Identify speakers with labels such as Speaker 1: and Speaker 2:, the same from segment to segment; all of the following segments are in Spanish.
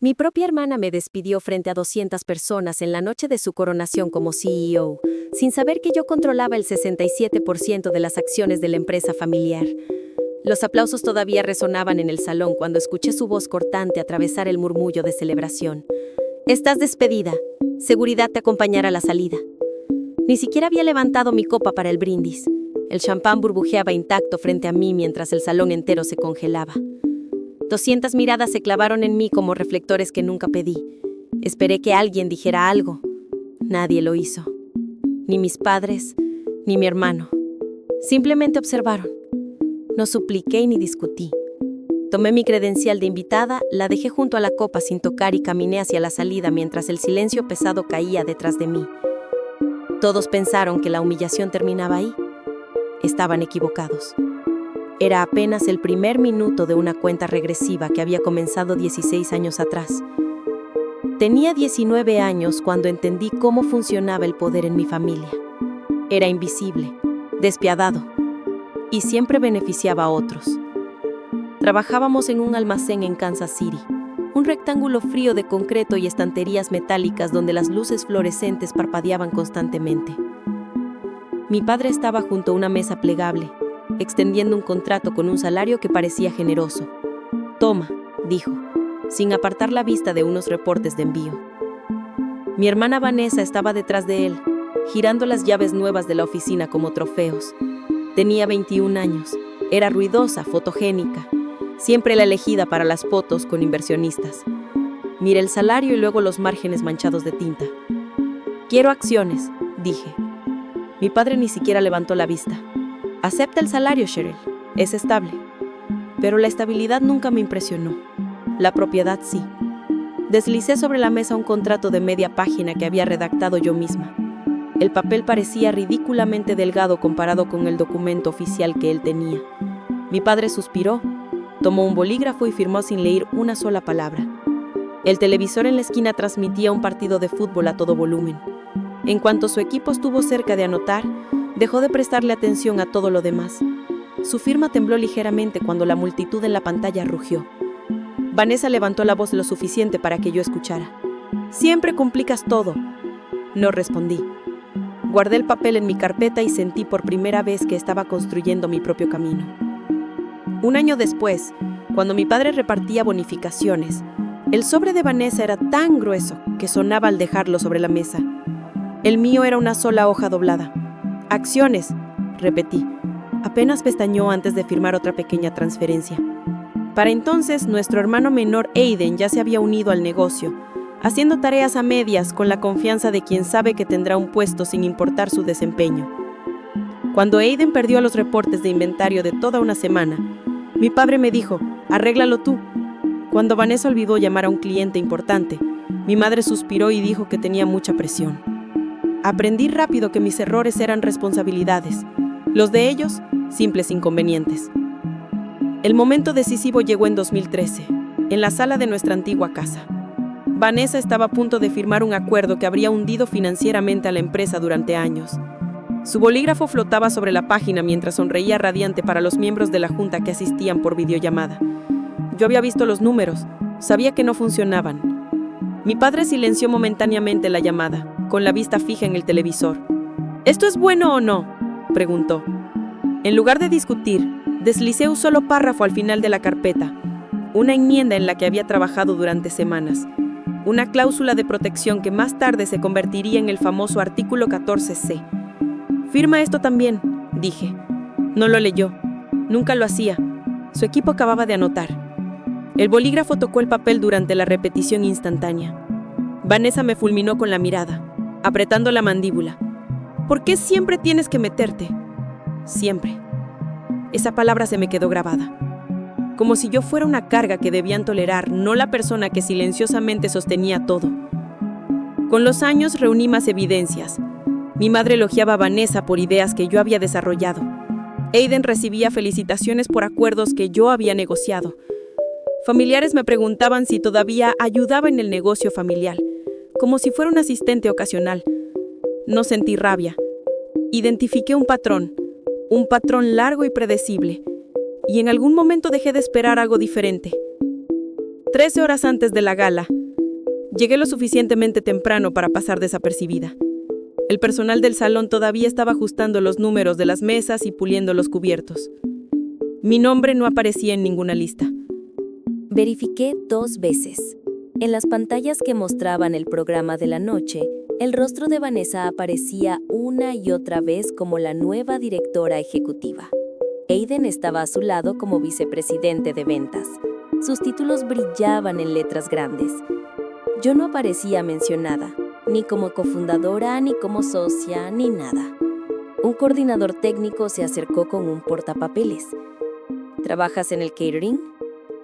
Speaker 1: Mi propia hermana me despidió frente a 200 personas en la noche de su coronación como CEO, sin saber que yo controlaba el 67% de las acciones de la empresa familiar. Los aplausos todavía resonaban en el salón cuando escuché su voz cortante atravesar el murmullo de celebración. «Estás despedida. Seguridad te acompañará a la salida». Ni siquiera había levantado mi copa para el brindis. El champán burbujeaba intacto frente a mí mientras el salón entero se congelaba. 200 miradas se clavaron en mí como reflectores que nunca pedí. Esperé que alguien dijera algo. Nadie lo hizo. Ni mis padres, ni mi hermano. Simplemente observaron. No supliqué ni discutí. Tomé mi credencial de invitada, la dejé junto a la copa sin tocar y caminé hacia la salida mientras el silencio pesado caía detrás de mí. Todos pensaron que la humillación terminaba ahí. Estaban equivocados. Era apenas el primer minuto de una cuenta regresiva que había comenzado 16 años atrás. Tenía 19 años cuando entendí cómo funcionaba el poder en mi familia. Era invisible, despiadado, y siempre beneficiaba a otros. Trabajábamos en un almacén en Kansas City, un rectángulo frío de concreto y estanterías metálicas donde las luces fluorescentes parpadeaban constantemente. Mi padre estaba junto a una mesa plegable, extendiendo un contrato con un salario que parecía generoso. «Toma», dijo, sin apartar la vista de unos reportes de envío. Mi hermana Vanessa estaba detrás de él, girando las llaves nuevas de la oficina como trofeos. Tenía 21 años, era ruidosa, fotogénica, siempre la elegida para las fotos con inversionistas. Miré el salario y luego los márgenes manchados de tinta. «Quiero acciones», dije. Mi padre ni siquiera levantó la vista. «Acepta el salario, Cheryl. Es estable». Pero la estabilidad nunca me impresionó. La propiedad sí. Deslicé sobre la mesa un contrato de media página que había redactado yo misma. El papel parecía ridículamente delgado comparado con el documento oficial que él tenía. Mi padre suspiró, tomó un bolígrafo y firmó sin leer una sola palabra. El televisor en la esquina transmitía un partido de fútbol a todo volumen. En cuanto su equipo estuvo cerca de anotar, dejó de prestarle atención a todo lo demás. Su firma tembló ligeramente cuando la multitud en la pantalla rugió. Vanessa levantó la voz lo suficiente para que yo escuchara. «Siempre complicas todo». No respondí. Guardé el papel en mi carpeta y sentí por primera vez que estaba construyendo mi propio camino. Un año después, cuando mi padre repartía bonificaciones, el sobre de Vanessa era tan grueso que sonaba al dejarlo sobre la mesa. El mío era una sola hoja doblada. «Acciones», repetí. Apenas pestañeó antes de firmar otra pequeña transferencia. Para entonces, nuestro hermano menor Aiden ya se había unido al negocio, haciendo tareas a medias con la confianza de quien sabe que tendrá un puesto sin importar su desempeño. Cuando Aiden perdió los reportes de inventario de toda una semana, mi padre me dijo, «Arréglalo tú». Cuando Vanessa olvidó llamar a un cliente importante, mi madre suspiró y dijo que tenía mucha presión. Aprendí rápido que mis errores eran responsabilidades, los de ellos, simples inconvenientes. El momento decisivo llegó en 2013, en la sala de nuestra antigua casa. Vanessa estaba a punto de firmar un acuerdo que habría hundido financieramente a la empresa durante años. Su bolígrafo flotaba sobre la página mientras sonreía radiante para los miembros de la junta que asistían por videollamada. Yo había visto los números, sabía que no funcionaban. Mi padre silenció momentáneamente la llamada, con la vista fija en el televisor. «¿Esto es bueno o no?», preguntó. En lugar de discutir, deslicé un solo párrafo al final de la carpeta, una enmienda en la que había trabajado durante semanas, una cláusula de protección que más tarde se convertiría en el famoso artículo 14C. «Firma esto también», dije. No lo leyó. Nunca lo hacía. Su equipo acababa de anotar. El bolígrafo tocó el papel durante la repetición instantánea. Vanessa me fulminó con la mirada, apretando la mandíbula. «¿Por qué siempre tienes que meterte?» Siempre. Esa palabra se me quedó grabada. Como si yo fuera una carga que debían tolerar, no la persona que silenciosamente sostenía todo. Con los años reuní más evidencias. Mi madre elogiaba a Vanessa por ideas que yo había desarrollado. Aiden recibía felicitaciones por acuerdos que yo había negociado. Familiares me preguntaban si todavía ayudaba en el negocio familiar, como si fuera un asistente ocasional. No sentí rabia. Identifiqué un patrón largo y predecible, y en algún momento dejé de esperar algo diferente. 13 horas antes de la gala,
Speaker 2: Llegué lo suficientemente temprano para pasar desapercibida. El personal del salón todavía estaba ajustando los números de las mesas y puliendo los cubiertos. Mi nombre no aparecía en ninguna lista.
Speaker 3: Verifiqué 2 veces. En las pantallas que mostraban el programa de la noche, el rostro de Vanessa aparecía una y otra vez como la nueva directora ejecutiva. Aiden estaba a su lado como vicepresidente de ventas. Sus títulos brillaban en letras grandes. Yo no aparecía mencionada, ni como cofundadora, ni como socia, ni nada. Un coordinador técnico se acercó con un portapapeles. ¿Trabajas en el catering?,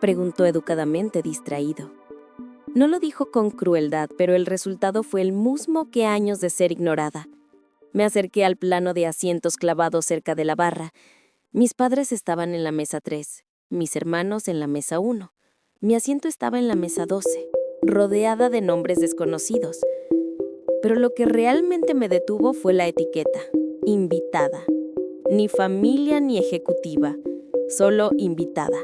Speaker 3: preguntó educadamente, distraído. No lo dijo con crueldad, pero el resultado fue el mismo que años de ser ignorada. Me acerqué al plano de asientos clavados cerca de la barra. Mis padres estaban en la mesa 3, mis hermanos en la mesa 1. Mi asiento estaba en la mesa 12, rodeada de nombres desconocidos. Pero lo que realmente me detuvo fue la etiqueta, invitada. Ni familia ni ejecutiva, solo invitada.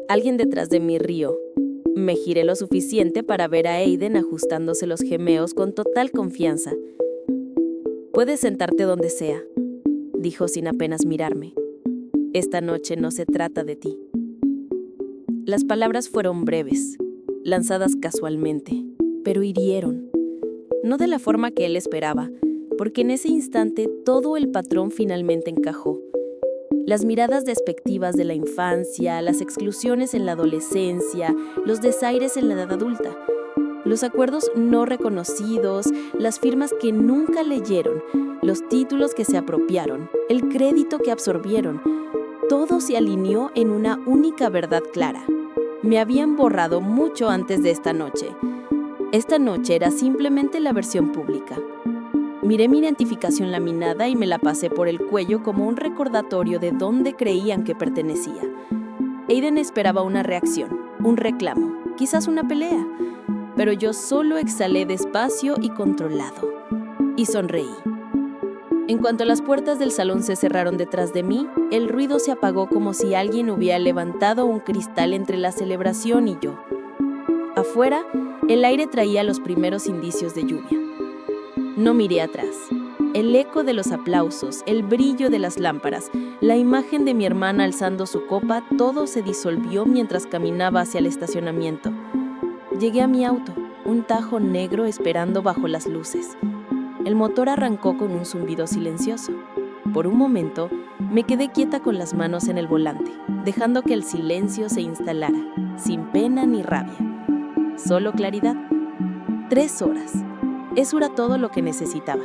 Speaker 3: Alguien detrás de mí rió. Me giré lo suficiente para ver a Aiden ajustándose los gemeos con total confianza. «Puedes sentarte donde sea», dijo sin apenas mirarme. «Esta noche no se trata de ti». Las palabras fueron breves, lanzadas casualmente, pero hirieron. No de la forma que él esperaba, porque en ese instante todo el patrón finalmente encajó. Las miradas despectivas de la infancia, las exclusiones en la adolescencia, los desaires en la edad adulta, los acuerdos no reconocidos, las firmas que nunca leyeron, los títulos que se apropiaron, el crédito que absorbieron, todo se alineó en una única verdad clara. Me habían borrado mucho antes de esta noche. Esta noche era simplemente la versión pública. Miré mi identificación laminada y me la pasé por el cuello como un recordatorio de dónde creían que pertenecía. Aiden esperaba una reacción, un reclamo, quizás una pelea, pero yo solo exhalé despacio y controlado, y sonreí. En cuanto las puertas del salón se cerraron detrás de mí, el ruido se apagó como si alguien hubiera levantado un cristal entre la celebración y yo. Afuera, el aire traía los primeros indicios de lluvia. No miré atrás. El eco de los aplausos, el brillo de las lámparas, la imagen de mi hermana alzando su copa, todo se disolvió mientras caminaba hacia el estacionamiento. Llegué a mi auto, un Tajo negro esperando bajo las luces. El motor arrancó con un zumbido silencioso. Por un momento, me quedé quieta con las manos en el volante, dejando que el silencio se instalara, sin pena ni rabia. Solo claridad. 3 horas. Eso era todo lo que necesitaba.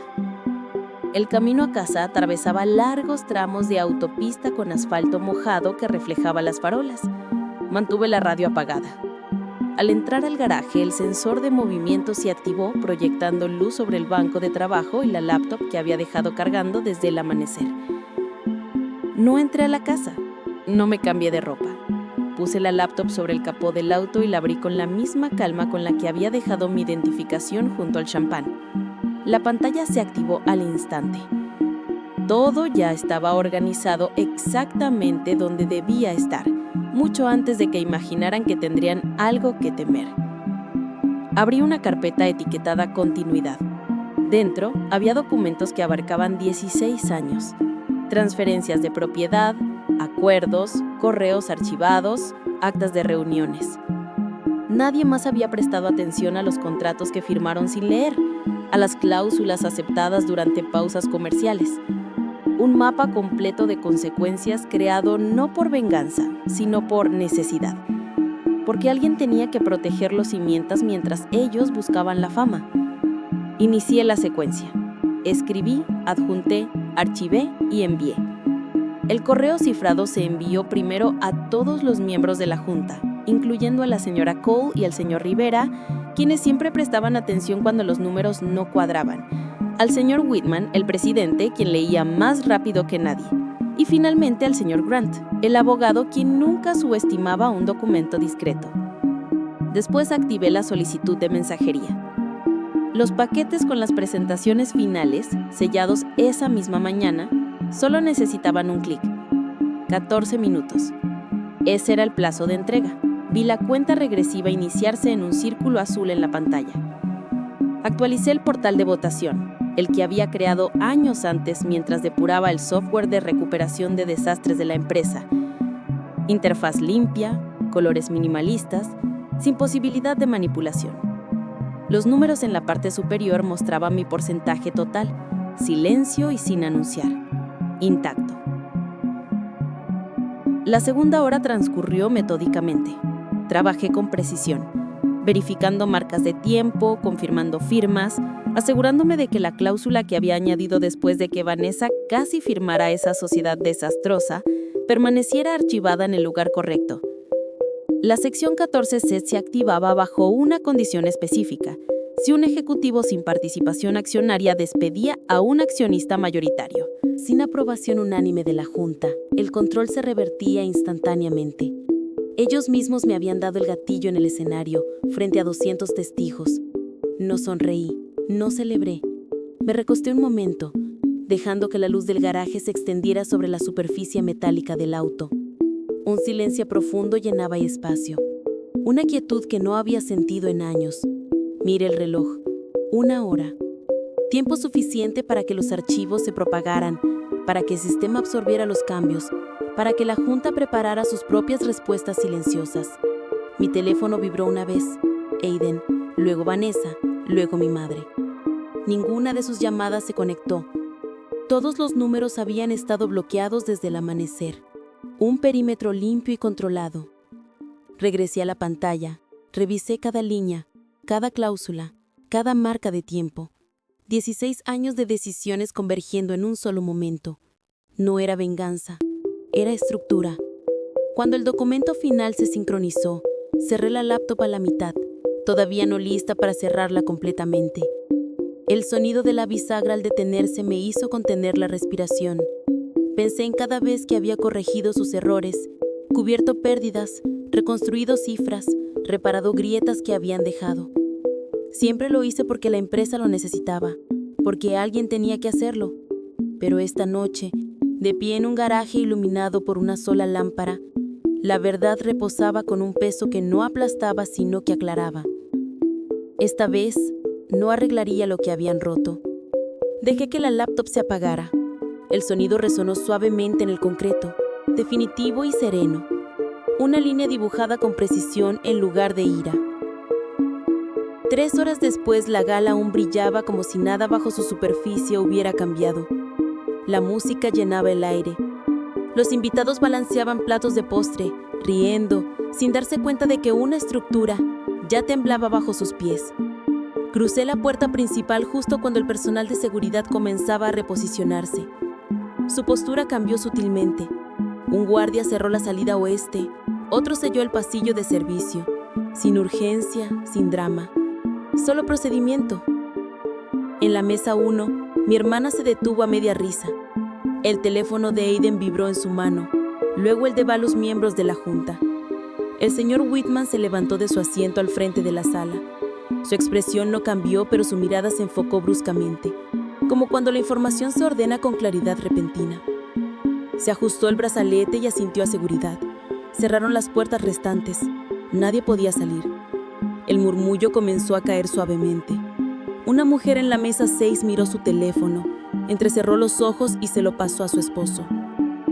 Speaker 3: El camino a casa atravesaba largos tramos de autopista con asfalto mojado que reflejaba las farolas. Mantuve la radio apagada. Al entrar al garaje, el sensor de movimiento se activó, proyectando luz sobre el banco de trabajo y la laptop que había dejado cargando desde el amanecer. No entré a la casa. No me cambié de ropa. Puse la laptop sobre el capó del auto y la abrí con la misma calma con la que había dejado mi identificación junto al champán. La pantalla se activó al instante. Todo ya estaba organizado exactamente donde debía estar, mucho antes de que imaginaran que tendrían algo que temer. Abrí una carpeta etiquetada Continuidad. Dentro había documentos que abarcaban 16 años, transferencias de propiedad, acuerdos, correos archivados, actas de reuniones. Nadie más había prestado atención a los contratos que firmaron sin leer, a las cláusulas aceptadas durante pausas comerciales. Un mapa completo de consecuencias creado no por venganza, sino por necesidad. Porque alguien tenía que proteger los cimientos mientras ellos buscaban la fama. Inicié la secuencia. Escribí, adjunté, archivé y envié. El correo cifrado se envió primero a todos los miembros de la Junta, incluyendo a la señora Cole y al señor Rivera, quienes siempre prestaban atención cuando los números no cuadraban, al señor Whitman, el presidente, quien leía más rápido que nadie, y finalmente al señor Grant, el abogado, quien nunca subestimaba un documento discreto. Después activé la solicitud de mensajería. Los paquetes con las presentaciones finales, sellados esa misma mañana, solo necesitaban un clic. 14 minutos. Ese era el plazo de entrega.
Speaker 2: Vi la cuenta regresiva iniciarse en un círculo azul en la pantalla. Actualicé el portal de votación, el que había creado años antes mientras depuraba el software de recuperación de desastres de la empresa. Interfaz limpia, colores minimalistas, sin posibilidad de manipulación. Los números en la parte superior mostraban mi porcentaje total, silencio y sin anunciar, intacto. La segunda hora transcurrió metódicamente. Trabajé con precisión, verificando marcas de tiempo, confirmando firmas, asegurándome de que la cláusula que había añadido después de que Vanessa casi firmara esa sociedad desastrosa permaneciera archivada en el lugar correcto. La sección 14C se activaba bajo una condición específica: si un ejecutivo sin participación accionaria despedía a un accionista mayoritario.
Speaker 1: Sin aprobación unánime de la Junta, el control se revertía instantáneamente. Ellos mismos me habían dado el gatillo en el escenario, frente a 200 testigos. No sonreí, no celebré. Me recosté un momento, dejando que la luz del garaje se extendiera sobre la superficie metálica del auto. Un silencio profundo llenaba el espacio. Una quietud que no había sentido en años. Miré el reloj. 1 hora. Tiempo suficiente para que los archivos se propagaran, para que el sistema absorbiera los cambios, para que la Junta preparara sus propias respuestas silenciosas. Mi teléfono vibró una vez, Aiden, luego Vanessa, luego mi madre. Ninguna de sus llamadas se conectó. Todos los números habían estado bloqueados desde el amanecer. Un perímetro limpio y controlado. Regresé a la pantalla, revisé cada línea, cada cláusula, cada marca de tiempo. 16 años de decisiones convergiendo en un solo momento. No era venganza, era estructura. Cuando el documento final se sincronizó, cerré la laptop a la mitad, todavía no lista para cerrarla completamente. El sonido de la bisagra al detenerse me hizo contener la respiración. Pensé en cada vez que había corregido sus errores, cubierto pérdidas, reconstruido cifras, reparado grietas que habían dejado. Siempre lo hice porque la empresa lo necesitaba, porque alguien tenía que hacerlo. Pero esta noche, de pie en un garaje iluminado por una sola lámpara, la verdad reposaba con un peso que no aplastaba sino que aclaraba. Esta vez, no arreglaría lo que habían roto. Dejé que la laptop se apagara. El sonido resonó suavemente en el concreto, definitivo y sereno. Una línea dibujada con precisión en lugar de ira. 3 horas después, la gala aún brillaba como si nada bajo su superficie hubiera cambiado. La música llenaba el aire. Los invitados balanceaban platos de postre, riendo, sin darse cuenta de que una estructura ya temblaba bajo sus pies. Crucé la puerta principal justo cuando el personal de seguridad comenzaba a reposicionarse. Su postura cambió sutilmente. Un guardia cerró la salida oeste, otro selló el pasillo de servicio, sin urgencia, sin drama. Solo procedimiento. En la mesa 1, mi hermana se detuvo a media risa. El teléfono de Aiden vibró en su mano, luego el de varios miembros de la Junta. El señor Whitman se levantó de su asiento al frente de la sala. Su expresión no cambió, pero su mirada se enfocó bruscamente, como cuando la información se ordena con claridad repentina. Se ajustó el brazalete y asintió a seguridad. Cerraron las puertas restantes. Nadie podía salir. El murmullo comenzó a caer suavemente. Una mujer en la mesa 6 miró su teléfono, entrecerró los ojos y se lo pasó a su esposo.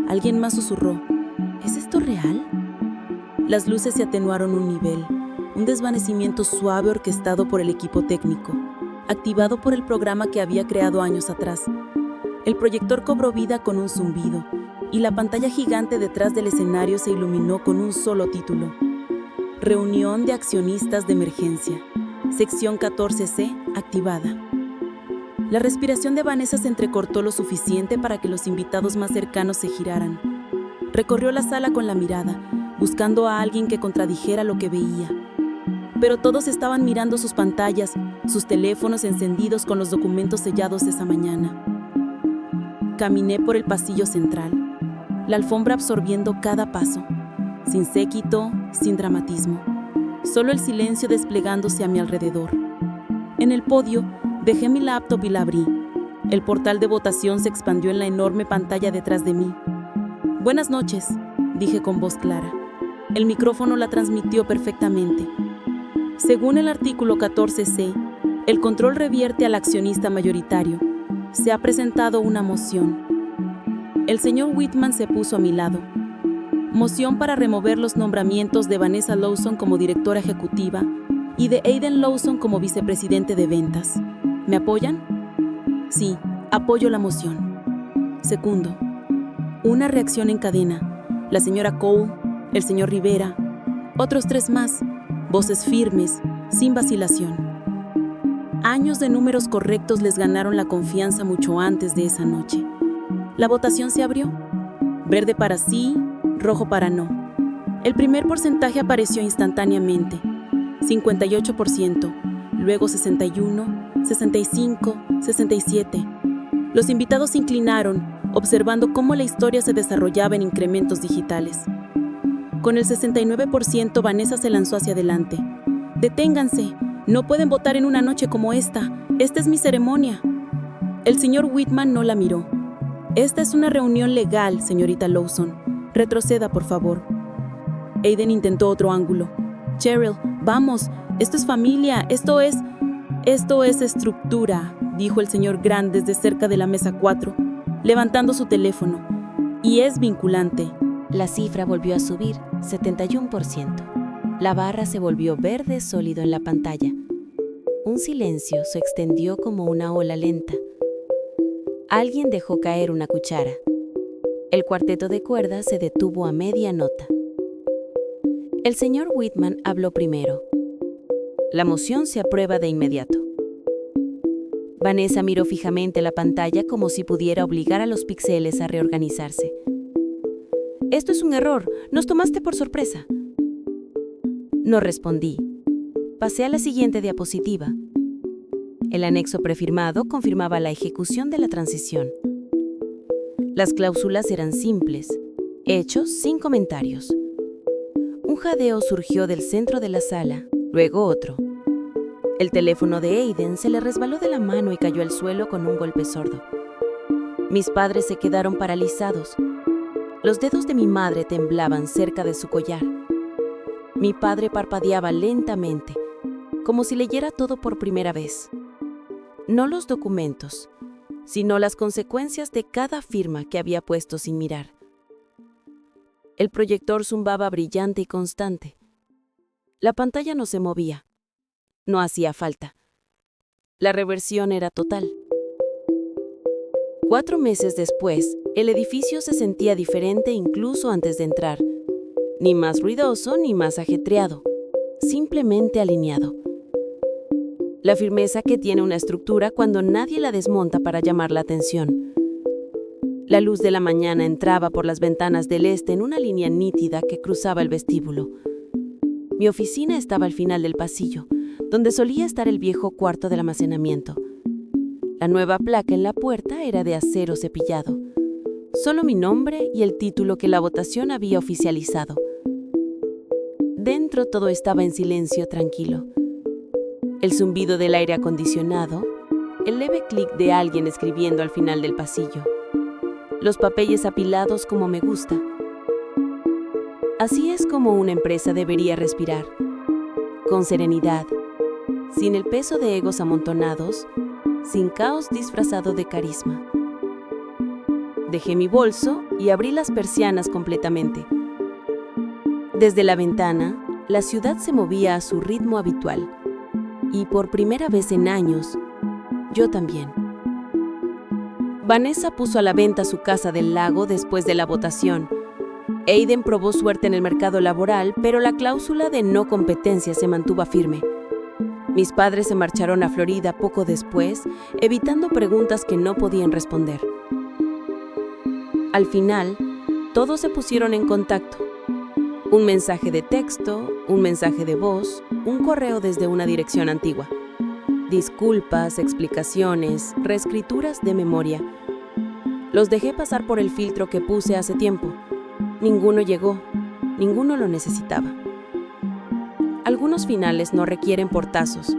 Speaker 1: Alguien más susurró: ¿es esto real? Las luces se atenuaron un nivel, un desvanecimiento suave orquestado por el equipo técnico, activado por el programa que había creado años atrás. El proyector cobró vida con un zumbido, y la pantalla gigante detrás del escenario se iluminó con un solo título: Reunión de accionistas de emergencia. Sección 14C activada. La respiración de Vanessa se entrecortó lo suficiente para que los invitados más cercanos se giraran. Recorrió la sala con la mirada, buscando a alguien que contradijera lo que veía. Pero todos estaban mirando sus pantallas, sus teléfonos encendidos con los documentos sellados esa mañana. Caminé por el pasillo central, la alfombra absorbiendo cada paso, sin séquito, sin dramatismo, solo el silencio desplegándose a mi alrededor. En el podio, dejé mi laptop y la abrí. El portal de votación se expandió en la enorme pantalla detrás de mí. «Buenas noches», dije con voz clara.
Speaker 2: el micrófono la transmitió perfectamente. Según el artículo 14C, el control revierte al accionista mayoritario. Se ha presentado una moción. El señor Whitman se puso a mi lado. Moción para remover los nombramientos de Vanessa Lawson como directora ejecutiva y de Aiden Lawson como vicepresidente de ventas. ¿Me apoyan? Sí, apoyo la moción. Segundo, una reacción en cadena. La señora Cole, el señor Rivera, otros 3 más, voces firmes, sin vacilación. Años de números correctos les ganaron la confianza mucho antes de esa noche. La votación se abrió. Verde para sí, rojo para no. El primer porcentaje apareció instantáneamente. 58%, luego 61, 65, 67. Los invitados se inclinaron, observando cómo la historia se desarrollaba en incrementos digitales. Con el 69%, Vanessa se lanzó hacia adelante. ¡Deténganse! No pueden votar en una noche como esta. Esta es mi ceremonia. El señor Whitman no la miró. Esta es una reunión legal, señorita Lawson. Retroceda, por favor. Aiden intentó otro ángulo. Cheryl, vamos. Esto es familia. Esto es estructura, dijo el señor Grant desde cerca de la mesa 4, levantando su teléfono. Y es vinculante.
Speaker 1: La cifra volvió a subir, 71%. La barra se volvió verde sólido en la pantalla. Un silencio se extendió como una ola lenta. Alguien dejó caer una cuchara. El cuarteto de cuerdas se detuvo a media nota. El señor Whitman habló primero. La moción se aprueba de inmediato. Vanessa miró fijamente la pantalla como si pudiera obligar a los píxeles a reorganizarse. Esto es un error. Nos tomaste por sorpresa. No respondí. Pasé a la siguiente diapositiva. El anexo prefirmado confirmaba la ejecución de la transición. Las cláusulas eran simples, hechos sin comentarios. Un jadeo surgió del centro de la sala, luego otro. El teléfono de Aiden se le resbaló de la mano y cayó al suelo con un golpe sordo. Mis padres se quedaron paralizados. Los dedos de mi madre temblaban cerca de su collar. Mi padre parpadeaba lentamente, como si leyera todo por primera vez. No los documentos, sino las consecuencias de cada firma que había puesto sin mirar. El proyector zumbaba brillante y constante. La pantalla no se movía. No hacía falta. La reversión era total. 4 meses después, el edificio se sentía diferente incluso antes de entrar. Ni más ruidoso ni más ajetreado. Simplemente alineado. La firmeza que tiene una estructura cuando nadie la desmonta para llamar la atención. La luz de la mañana entraba por las ventanas del este en una línea nítida que cruzaba el vestíbulo. Mi oficina estaba al final del pasillo, donde solía estar el viejo cuarto del almacenamiento. La nueva placa en la puerta era de acero cepillado. Solo mi nombre y el título que la votación había oficializado. Dentro todo estaba en silencio tranquilo. El zumbido del aire acondicionado, el leve clic de alguien escribiendo al final del pasillo. Los papeles apilados como me gusta. Así es como una empresa debería respirar. Con serenidad, sin el peso de egos amontonados, sin caos disfrazado de carisma. Dejé mi bolso y abrí las persianas completamente. Desde la ventana, la ciudad se movía a su ritmo habitual. Y por primera vez en años, yo también. Vanessa puso a la venta su casa del lago después de la votación. Aiden probó suerte en el mercado laboral, pero la cláusula de no competencia se mantuvo firme. Mis padres se marcharon a Florida poco después, evitando preguntas que no podían responder. Al final, todos se pusieron en contacto. Un mensaje de texto, un mensaje de voz, un correo desde una dirección antigua. Disculpas, explicaciones, reescrituras de memoria. Los dejé pasar por el filtro que puse hace tiempo. Ninguno llegó, ninguno lo necesitaba. Algunos finales no requieren portazos.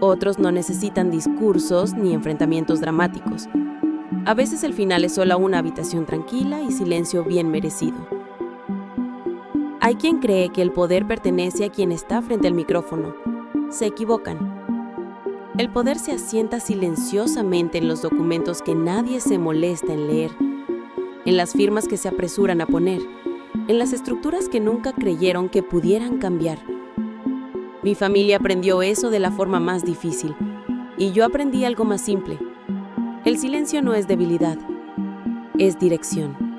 Speaker 1: Otros no necesitan discursos ni enfrentamientos dramáticos. A veces el final es solo una habitación tranquila y silencio bien merecido. Hay quien cree que el poder pertenece a quien está frente al micrófono. Se equivocan. El poder se asienta silenciosamente en los documentos que nadie se molesta en leer, en las firmas que se apresuran a poner, en las estructuras que nunca creyeron que pudieran cambiar. Mi familia aprendió eso de la forma más difícil, y yo aprendí algo más simple. El silencio no es debilidad, es dirección.